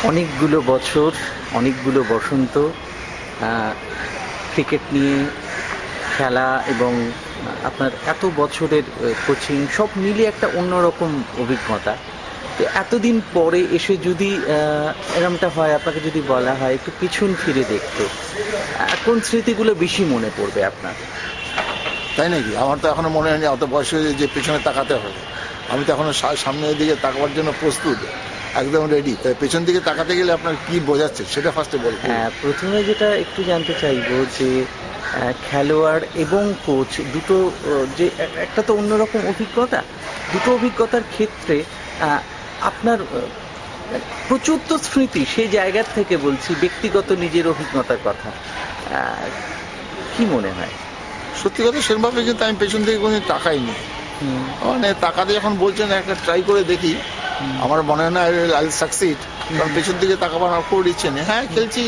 অনেকগুলো বছর, অনেকগুলো বসন্ত ক্রিকেট নিয়ে খেলা এবং আপনার এত বছরের কোচিং সব মিলিয়ে একটা অন্যরকম অভিজ্ঞতা। তো এতদিন পরে এসে যদি এরমটা হয়, আপনাকে যদি বলা হয় একটু পিছন ফিরে দেখতে, কোন স্মৃতিগুলো বেশি মনে পড়বে আপনার? তাই নাকি? আমার তো এখনো মনে হয়নি অত বয়স হয়ে যে পেছনে তাকাতে হবে। আমি তো এখনো সামনের দিকে তাকাবার জন্য প্রস্তুত, একদম রেডি। তাই পেছন দিকে তাকাতে গেলে আপনার কি বোঝাচ্ছে সেটা ফার্স্টে বলবো। প্রথমে যেটা একটু জানতে চাইবো যে খেলোয়াড় এবং কোচ দুটো, যে একটা তো অন্যরকম অভিজ্ঞতা, দুটো অভিজ্ঞতার ক্ষেত্রে আপনার প্রচুর তো স্মৃতি, সেই জায়গার থেকে বলছি, ব্যক্তিগত নিজের অভিজ্ঞতার কথা, কি মনে হয়? সত্যি কথা সেরকমভাবে কিন্তু আমি পেছন থেকে কোনো তাকাইনি। মানে তাকাতে যখন বলছেন একটা ট্রাই করে দেখি, আমার মনে হয় না আই সাকসিড, কারণ পেছন দিকে তাকাবার আমার খুব ইচ্ছে নেই। হ্যাঁ, খেলছি।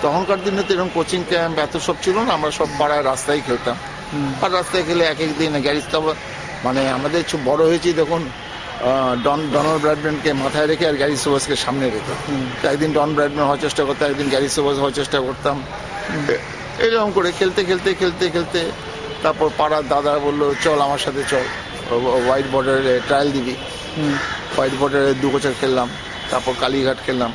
তখনকার দিনে তো এরকম কোচিং ক্যাম্প এত সব ছিল না, আমরা সব পাড়ায় রাস্তায় খেলতাম। আর রাস্তায় খেলে এক একদিন গ্যারিজ তো মানে আমাদের বড় হয়েছি দেখুন ডনাল্ড ব্র্যাডম্যানকে মাথায় রেখে আর গ্যারি সোবার্সকে সামনে রেখে। একদিন ডন ব্র্যাডম্যান হওয়ার চেষ্টা করতাম, একদিন গ্যারি সোবার্স হওয়ার চেষ্টা করতাম। এরকম করে খেলতে খেলতে খেলতে খেলতে তারপর পাড়ার দাদা বললো চল আমার সাথে চল, হোয়াইট বর্ডারে ট্রায়াল দিবি। হোয়াইট বর্ডারে 2 বছর খেললাম, তারপর কালীঘাট খেললাম।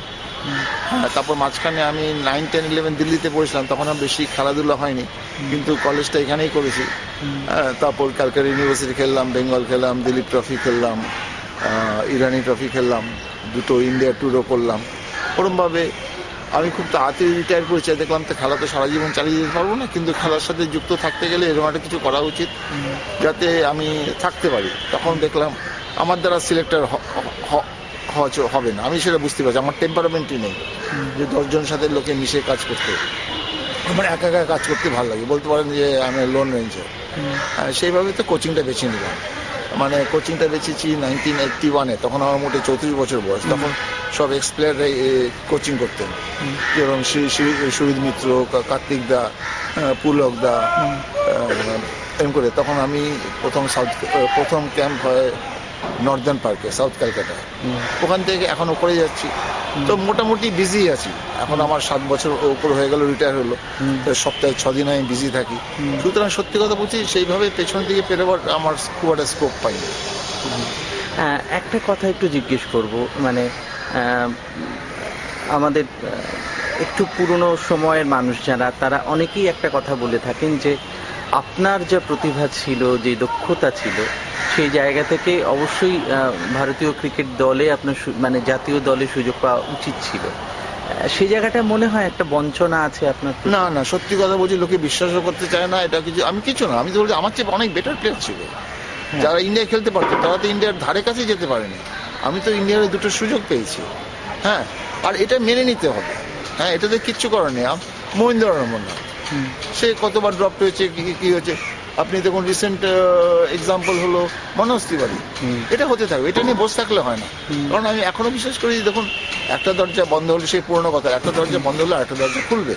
হ্যাঁ, তারপর মাঝখানে আমি 9, 10, 11 দিল্লিতে পড়েছিলাম, তখন আর বেশি খেলাধুলা হয়নি, কিন্তু কলেজটা এখানেই করেছি। হ্যাঁ, তারপর ক্যালকাটা ইউনিভার্সিটি খেললাম, বেঙ্গল খেললাম, দিলীপ ট্রফি খেললাম, ইরানি ট্রফি খেললাম, 2টো ইন্ডিয়া ট্যুরও করলাম। ওরমভাবে আমি খুব তাড়াতাড়ি রিটায়ার করেছি। দেখলাম তো খেলা তো সারা জীবন চালিয়ে যেতে পারবো না, কিন্তু খেলার সাথে যুক্ত থাকতে গেলে এরকম একটা কিছু করা উচিত যাতে আমি থাকতে পারি। তখন দেখলাম আমার দ্বারা সিলেক্টর হবে না, আমি সেটা বুঝতে পারছি। আমার টেম্পারামেন্টই নেই যে 10 জনের সাথে লোকে মিশে কাজ করতে। আমার একা একা কাজ করতে ভালো লাগে, বলতে পারেন যে আমি লোন রেঞ্জার। সেইভাবে তো কোচিংটা বেছে নিলাম। মানে কোচিংটা বেছেছি 1981-এ, তখন আমার মোটে 34 বছর বয়স। তখন সব এক্স প্লেয়াররাই কোচিং করতেন, যেরকম সুরিত মিত্র, কার্তিক দা, পুলক দা, এরকম করে। তখন আমি প্রথম ক্যাম্প হয় নর্দার্ন পার্কে, সাউথ ক্যালকাটায়। ওখান থেকে এখন উপরে যাচ্ছি, তো মোটামুটি বিজি আছি। এখন আমার 7 বছর উপর হয়ে গেল, রিটায়ার হলো। সপ্তাহে 6 দিন আমি বিজি থাকি। সুতরাং সত্যি কথা বলছি, সেইভাবে পেছন দিকে পেরোবার আমার খুব একটা স্কোপ পাইনি। একটা কথা একটু জিজ্ঞেস করব, মানে আমাদের একটু পুরনো সময়ের মানুষ যারা, তারা অনেকেই একটা কথা বলে থাকেন যে আপনার যা প্রতিভা ছিল, যে দক্ষতা ছিল, সেই জায়গা থেকে অবশ্যই ভারতীয় ক্রিকেট দলে আপনার মানে জাতীয় দলে সুযোগ পাওয়া উচিত ছিল। সেই জায়গাটা মনে হয় একটা বঞ্চনা আছে আপনার? না না, সত্যি কথা বলছি, লোকে বিশ্বাসও করতে চায় না। এটা কিছু আমি কিছু না, আমি তো বলছি আমার চেয়ে অনেক বেটার প্লেয়ার ছিল যারা ইন্ডিয়ায় খেলতে পারতো, তারা তো ইন্ডিয়ার ধারে কাছে যেতে পারেনি। আমি তো ইন্ডিয়ার 2টো সুযোগ পেয়েছি। হ্যাঁ, আর এটা মেনে নিতে হবে। হ্যাঁ, এটাতে কিচ্ছু করার নেই। মহিন্দ্র রমন সে কতবার ড্রপ হয়েছে, কি হয়েছে। আপনি দেখুন রিসেন্ট এক্সাম্পল হলো মনোজ তিওয়ারি। এটা হতে থাকবে, এটা নিয়ে বসে থাকলে হয় না। কারণ আমি এখনো বিশ্বাস করি, দেখুন একটা দরজা বন্ধ হলে, সেই পুরোনো কথা, একটা দরজা বন্ধ হলে আরেকটা দরজা খুলবে।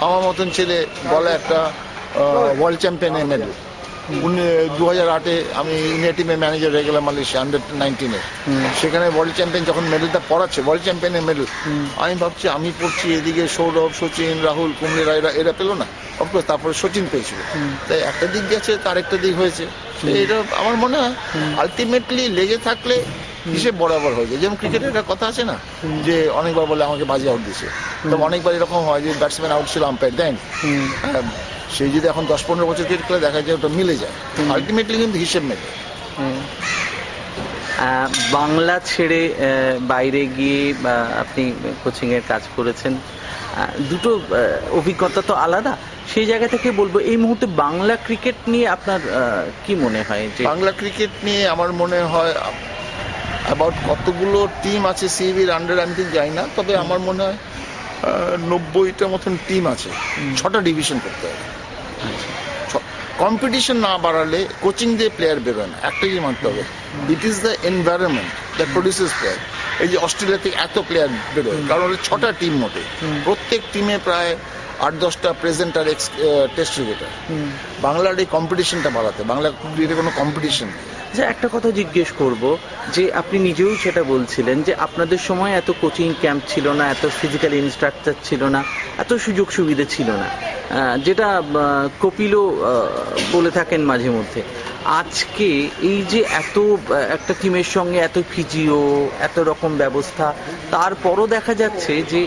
আমার মতন ছেলে বলা একটা ওয়ার্ল্ড চ্যাম্পিয়নের মেডেল, 2008-এ আমি ইন্ডিয়া টিমের ম্যানেজার হয়ে গেলাম মালয়েশিয়া আন্ডার-19-এ। সেখানে ওয়ার্ল্ড চ্যাম্পিয়ন যখন মেডেলটা পড়াচ্ছে, ওয়ার্ল্ড চ্যাম্পিয়নের মেডেল, আমি ভাবছি আমি পড়ছি, এদিকে সৌরভ, সচিন, রাহুল, কুম্বলে, এরা পেলো না। অফকোর্স তারপরে সচিন পেয়েছিল। তাই একটা দিক গেছে, তার একটা দিক হয়েছে। এটা আমার মনে হয় আলটিমেটলি লেগে থাকলে হিসেব বরাবর হয়ে যায়। যেমন ক্রিকেটের একটা কথা আছে না, যে অনেকবার বলে আমাকে বাজে আউট দিয়েছে, তো অনেকবার এরকম হয় যে ব্যাটসম্যান আউট ছিল, আম্পায়ার দেন। সেই যদি এখন 10-15 বছর ক্রিকেট খেলে দেখা যায় ওটা মিলে যায়, আলটিমেটলি কিন্তু হিসেব মেলে। বাংলা ছেড়ে বাইরে গিয়ে আপনি কোচিং এর কাজ করেছেন, দুটো অভিজ্ঞতা তো আলাদা। সেই জায়গা থেকে বলবো, এই মুহূর্তে বাংলা ক্রিকেট নিয়ে আপনার কি মনে হয়? যে বাংলা ক্রিকেট নিয়ে আমার মনে হয় অ্যাবাউট কতগুলো টিম আছে সিবির আন্ডার আমি ঠিক জানি না, তবে আমার মনে হয় 90টা মতন টিম আছে। 6টা ডিভিশন করতে হবে। কম্পিটিশন না বাড়ালে কোচিং দিয়ে প্লেয়ার বেরোয় না, একটাই মানতে হবে, it is the environment that produces player. এই যে অস্ট্রেলিয়া থেকে এত প্লেয়ার বেরোয়, কারণ 6টা টিম মোটে, প্রত্যেক টিমে প্রায় 8-10টা প্রেজেন্ট আর টেস্ট ক্রিকেটার। বাংলার এই কম্পিটিশনটা বাড়াতে, বাংলা ক্রিকেটে কোনো কম্পিটিশন নেই। যে একটা কথা জিজ্ঞেস করব, যে আপনি নিজেও সেটা বলছিলেন যে আপনাদের সময় এত কোচিং ক্যাম্প ছিল না, এত ফিজিক্যাল ইনস্ট্রাকচার ছিল না, এত সুযোগ সুবিধা ছিল না, যেটা কপিলও বলে থাকেন মাঝে মধ্যে। আজকে এই যে এত একটা টিমের সঙ্গে এত ফিজিও, এত রকম ব্যবস্থা, তারপরও দেখা যাচ্ছে যে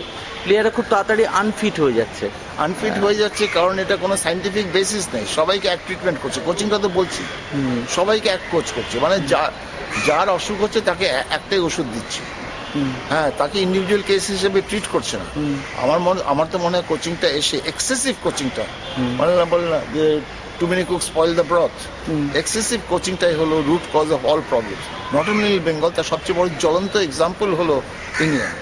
প্লেয়াররা খুব তাড়াতাড়ি আনফিট হয়ে যাচ্ছে। আনফিট হয়ে যাচ্ছে কারণ এটা কোনো সাইন্টিফিক বেসিস নেই, সবাইকে এক ট্রিটমেন্ট করছে। কোচিংটা তো বলছি, সবাইকে এক কোচ করছে, মানে যার অসুখ হচ্ছে তাকে একটাই ওষুধ দিচ্ছে। হ্যাঁ, তাকে ইন্ডিভিজুয়াল কেস হিসেবে ট্রিট করছে না। আমার তো মনে হয় কোচিংটা এসে এক্সেসিভ কোচিংটা, বলে না যে too many cook spoil the broth, excessive কোচিংটাই হলো root cause of all problem. Not only Bengal, তার সবচেয়ে বড় জ্বলন্ত এক্সাম্পল হলো ইংল্যান্ড,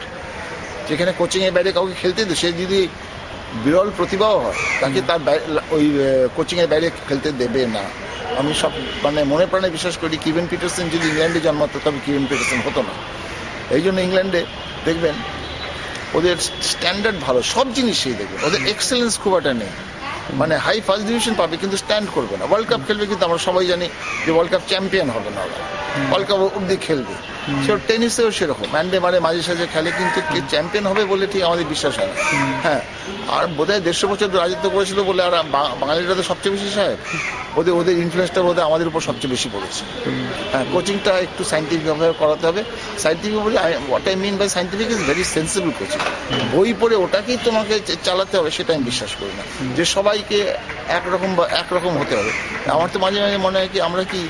যেখানে কোচিং এর বাইরে কাউকে খেলতে দিতে, সে যদি বিরল প্রতিভাও হয় তাকে তার ওই কোচিং এর বাইরে খেলতে দেবে না। আমি সব মানে মনে প্রাণে বিশ্বাস করি কিভেন পিটারসন যদি ইংল্যান্ডে জন্মাতো তবে কিভেন পিটারসন হতো না। এই জন্য ইংল্যান্ডে দেখবেন ওদের স্ট্যান্ডার্ড ভালো, সব জিনিসই দেখবেন ওদের এক্সেলেন্স খুব একটা নেই, মানে হাই ফার্স্ট ডিভিশন পাবে কিন্তু স্ট্যান্ড করবে না। ওয়ার্ল্ড কাপ খেলবে কিন্তু আমরা সবাই জানি যে ওয়ার্ল্ড কাপ চ্যাম্পিয়ন হবে না, ওরা ওয়ার্ল্ড কাপ অব্দি খেলবে। সে টেনিসেও সেরকম ম্যান্ডে মারে মাঝে সাঝে খেলে, কিন্তু চ্যাম্পিয়ন হবে বলে ঠিক আমাদের বিশ্বাস হয় না। হ্যাঁ, আর বোধহয় 150 বছর রাজত্ব করেছিল বলে, আর বাঙালিরা তো সবচেয়ে বেশি সাহেব, ওদের ইনফ্লুয়েন্সটা বোধহয় আমাদের উপর সবচেয়ে বেশি পড়েছে। হ্যাঁ, কোচিংটা একটু সাইন্টিফিক ভাবে করাতে হবে। সাইন্টিফিক বলে what I mean by scientific is very sensible coaching. বই পড়ে ওটাকেই তোমাকে চালাতে হবে সেটা আমি বিশ্বাস করি না, যে সবাইকে একরকম হতে হবে। আমার তো মাঝে মাঝে মনে হয় কি আমরা কি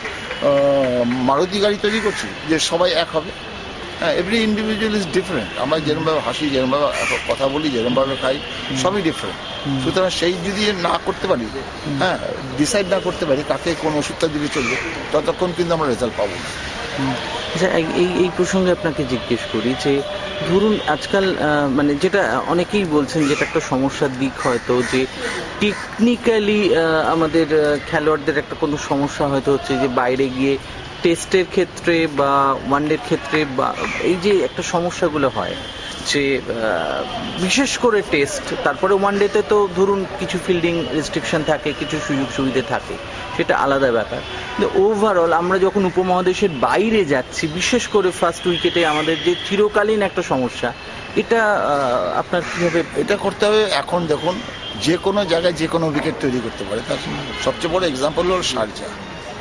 মারুতি গাড়ি তৈরি করছি যে সবাই এক হবে? হ্যাঁ, এভরি ইন্ডিভিজুয়াল ইজ ডিফারেন্ট। আমরা যেরকমভাবে হাসি, যেরকমভাবে কথা বলি, যেরকমভাবে খাই, সবই ডিফারেন্ট। সুতরাং সেই যদি না করতে পারি, হ্যাঁ, ডিসাইড না করতে পারি কাকে কোন ওষুধটা দিলে চলবে, ততক্ষণ কিন্তু আমরা রেজাল্ট পাবো না। আচ্ছা, এই প্রসঙ্গে আপনাকে জিজ্ঞেস করি যে ধরুন আজকাল মানে যেটা অনেকেই বলছেন, যেটা একটা সমস্যার দিক হয়তো, যে টেকনিক্যালি আমাদের খেলোয়াড়দের একটা কোনো সমস্যা হয়তো হচ্ছে, যে বাইরে গিয়ে টেস্টের ক্ষেত্রে বা ওয়ানডের ক্ষেত্রে, বা এই যে একটা সমস্যাগুলো হয়, যে বিশেষ করে টেস্ট, তারপরে ওয়ানডেতে তো ধরুন কিছু ফিল্ডিং রেস্ট্রিকশন থাকে, কিছু সুযোগ সুবিধা থাকে, সেটা আলাদা ব্যাপার। কিন্তু ওভারঅল আমরা যখন উপমহাদেশের বাইরে যাচ্ছি, বিশেষ করে ফার্স্ট উইকেটে আমাদের যে চিরকালীন একটা সমস্যা, এটা আপনার কিভাবে এটা করতে হবে? এখন দেখুন, যে কোনো জায়গায় যে কোনো উইকেট তৈরি করতে পারে। তার সবচেয়ে বড় এক্সাম্পল হল শারজা,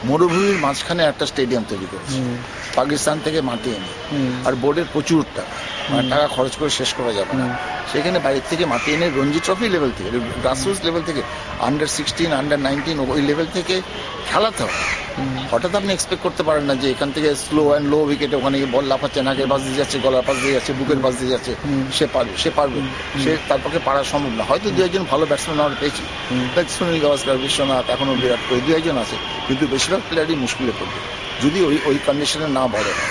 মরুভূমির মাঝখানে একটা স্টেডিয়াম তৈরি করেছে পাকিস্তান থেকে মাটি এনে, আর বোর্ডের প্রচুর টাকা খরচ করে শেষ করা যাবে না। সেখানে বাইরের থেকে মাটি এনে রঞ্জি ট্রফি লেভেল থেকে, গ্রাসরুটস লেভেল থেকে, আন্ডার-16, আন্ডার-19 ওই লেভেল থেকে খেলাতে হবে। হঠাৎ আপনি এক্সপেক্ট করতে পারেন না যে এখান থেকে স্লো অ্যান্ড লো উইকেটে ওখানে বল লাফাচ্ছে, নাকের পাশ দিয়ে যাচ্ছে, গলার পাশ দিয়ে যাচ্ছে, বুকের পাশ দিয়ে যাচ্ছে, সে পারবে তার পক্ষে পারা সম্ভব না। হয়তো দু একজন ভালো ব্যাটসম্যান আমরা পেয়েছি, সুনীল গাভাস্কর, বিশ্বনাথ, এখনো বিরাট কোহলি, দু একজন আছে, কিন্তু বেশিরভাগ প্লেয়ারই মুশকিলে পড়বে যদি ওই কন্ডিশনে না বড় হয়।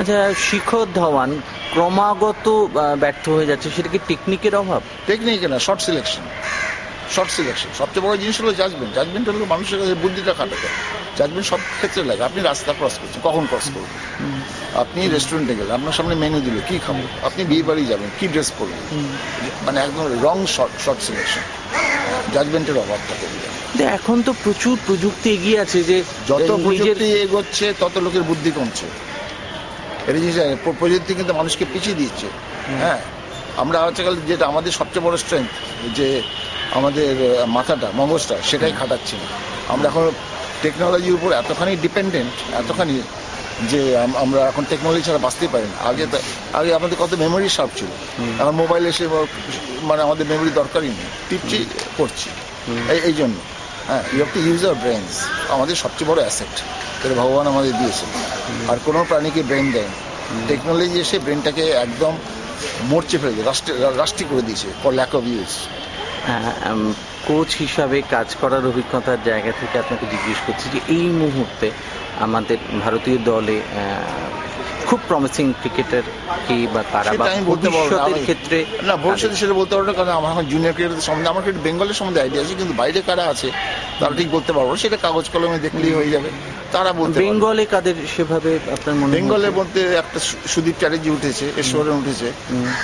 আচ্ছা, শিখর ধাওয়ান ক্রমাগত ব্যর্থ হয়ে যাচ্ছে, সেটা কি টেকনিকের অভাব? টেকনিকে না, শর্ট সিলেকশন। সবচেয়ে বড় জিনিস হলো জাজমেন্ট হলো মানুষের কাছে বুদ্ধিটা খাটাতে। জাজমেন্ট সব ক্ষেত্রে লাগে। আপনি রাস্তা ক্রস করছেন, কখন ক্রস করবেন? আপনি রেস্টুরেন্টে গেলেন, আপনার সামনে মেনু দিল, কি খাবো? আপনি বিয়ে বাড়ি যাবেন, কি ড্রেস পরবেন? মানে একদম রং শর্ট সিলেকশন, জাজমেন্টের অভাব থাকে। এখন তো প্রচুর প্রযুক্তি এগিয়ে আছে, যে যত প্রযুক্তি এগোচ্ছে তত লোকের বুদ্ধি কমছে। এটা জিনিস প্রযুক্তি কিন্তু মানুষকে পিছিয়ে দিচ্ছে। হ্যাঁ, আমরা আজকাল যেটা আমাদের সবচেয়ে বড় স্ট্রেংথ, যে আমাদের মাথাটা, মগজটা, সেটাই খাটাচ্ছি না। আমরা এখন টেকনোলজির উপর এতখানি ডিপেন্ডেন্ট, এতখানি যে আমরা এখন টেকনোলজি ছাড়া বাঁচতেই পারি না। আগে আমাদের কত মেমোরি শার্প ছিল, এখন মোবাইল এসে মানে আমাদের মেমোরি দরকারই নেই, টিপছি, করছি। এই জন্য হ্যাঁ, you have to use our brains. আমাদের সবচেয়ে বড় অ্যাসেট, এটা ভগবান আমাদের দিয়েছে। আর কোনো প্রাণীকে ব্রেন দেয়, টেকনোলজি এসে ব্রেনটাকে একদম মরচে ফেলে দিয়ে রাষ্ট্রীয় করে দিয়েছে for lack of use. Coach হিসাবে কাজ করার অভিজ্ঞতার জায়গা থেকে আপনাকে জিজ্ঞেস করছি, যে এই মুহূর্তে আমাদের ভারতীয় দলে খুব প্রমিসিং ক্রিকেটার কি বা কারা, বা ভবিষ্যতের ক্ষেত্রে? না, ভবিষ্যতে সেটা বলতে পারবো না, কারণ আমার এখন জুনিয়র ক্রিকেটার সম্বন্ধে, আমার একটু বেঙ্গলের সম্বন্ধে আইডিয়া আছে, কিন্তু বাইরে কারা আছে তারা ঠিক বলতে পারবো, সেটা কাগজ কলমে দেখলেই হয়ে যাবে। তারা বলতে বেঙ্গলে কাদের সেভাবে আপনার মনে? বেঙ্গলের মধ্যে একটা সুদীপ চ্যাটার্জি উঠেছে, ঈশ্বরেন উঠেছে,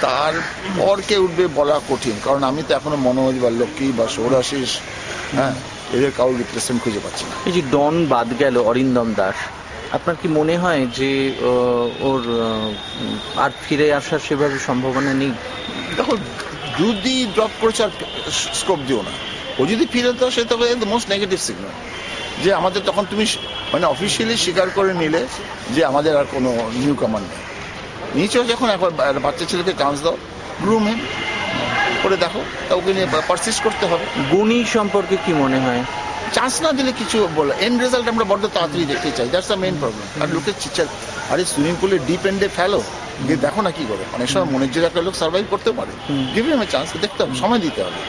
তার পর কে উঠবে বলা কঠিন, কারণ আমি তো এখনো মনোজ বা লক্ষ্মী বা সৌরাশিস, হ্যাঁ, এদের কারোর রিপ্লেসমেন্ট খুঁজে পাচ্ছি না। এই যে ডন বাদ গেল, অরিন্দম দাস, আপনার কি মনে হয় যে ওর আর ফিরে আসার সেভাবে সম্ভাবনা নেই? দেখো, যদি ড্রপ করেছে আর স্কোপ দিও না। ও যদি ফিরে তো সে তবে মোস্ট নেগেটিভ সিগন্যাল, যে আমাদের তখন তুমি মানে অফিসিয়ালি স্বীকার করে নিলে যে আমাদের আর কোনো নিউ কামার নেই। নিচেও যখন একবার বাচ্চা ছেলেকে চান্স দাও, গ্রুম হিম করে দেখো, তা ওকে নিয়ে পারসিস্ট করতে হবে। গুণী সম্পর্কে কি মনে হয়? চান্স না দিলে কিছু বলে এন্ড রেজাল্ট আমরা বড্ড তাড়াতাড়ি দেখতে চাই, দ্যাটস দ্য মেইন প্রবলেম। আর লোকের চিচার, আরে সুইমিং পুলে ডিপ এন্ডে ফেলো, গিয়ে দেখো না কি করে। অনেক সময় মনের জোরে একটা লোক সার্ভাইভ করতে পারে, গিভ হিম এ চান্স, দেখতে হবে, সময় দিতে হবে।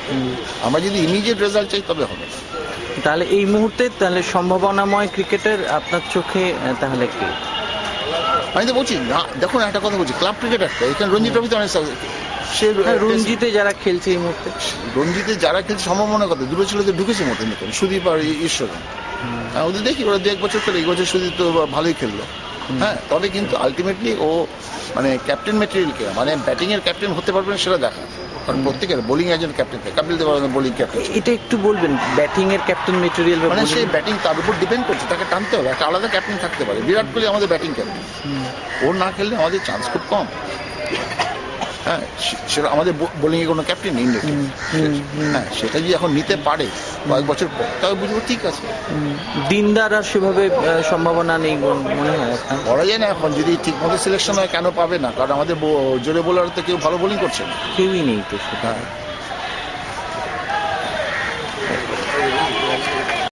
আমরা যদি ইমিডিয়েট রেজাল্ট চাই তবে হবে। তাহলে এই মুহূর্তে তাহলে সম্ভাবনাময় ক্রিকেটার আপনার চোখে তাহলে কি? আমি তো বলছি না, দেখুন একটা কথা বলছি, ক্লাব ক্রিকেট একটা, এখানে রঞ্জি ট্রফিতে অনেক সে রঞ্জিতে যারা খেলছে এই মুহূর্তে, রঞ্জিতে যারা খেলছে সম্ভাবনার কথা, দুটো ছেলে তো ঢুকেছে মতো নতুন, সুদীপ আর ঈশ্বর। ওদের দেখি ওরা 2-1 বছর খেলে, এই বছর সুদীপ তো ভালোই খেললো। হ্যাঁ, তবে কিন্তু আলটিমেটলি ও মানে ক্যাপ্টেন মেটেরিয়াল কে, মানে ব্যাটিং এর ক্যাপ্টেন হতে পারবেন সেটা দেখা। কারণ প্রত্যেকের বোলিং একজন captain, Kapil Dev bowling captain. এটা একটু বলবেন, ব্যাটিং এর ক্যাপ্টেন মেটেরিয়াল মানে সেই ব্যাটিং তার উপর ডিপেন্ড করছে, তাকে টানতে হবে। একটা আলাদা ক্যাপ্টেন থাকতে পারে, বিরাট কোহলি আমাদের ব্যাটিং ক্যাপ্টেন, ওর না খেললে আমাদের চান্স খুব কম। হ্যাঁ, সেটা আমাদের বোলিং এ কোনো ক্যাপ্টেন নেই ইন্ডিয়া। হ্যাঁ, সেটা যদি এখন নিতে পারে কয়েক বছর পর, তবে বুঝবো ঠিক আছে। দিনদার আর সেভাবে সম্ভাবনা নেই মনে হয়? বলা যায় না এখন, যদি ঠিক মতো সিলেকশন হয় কেন পাবে না, কারণ আমাদের জোরে বোলার তো কেউ ভালো বোলিং করছে না, কেউই নেই তো সেটা। হ্যাঁ।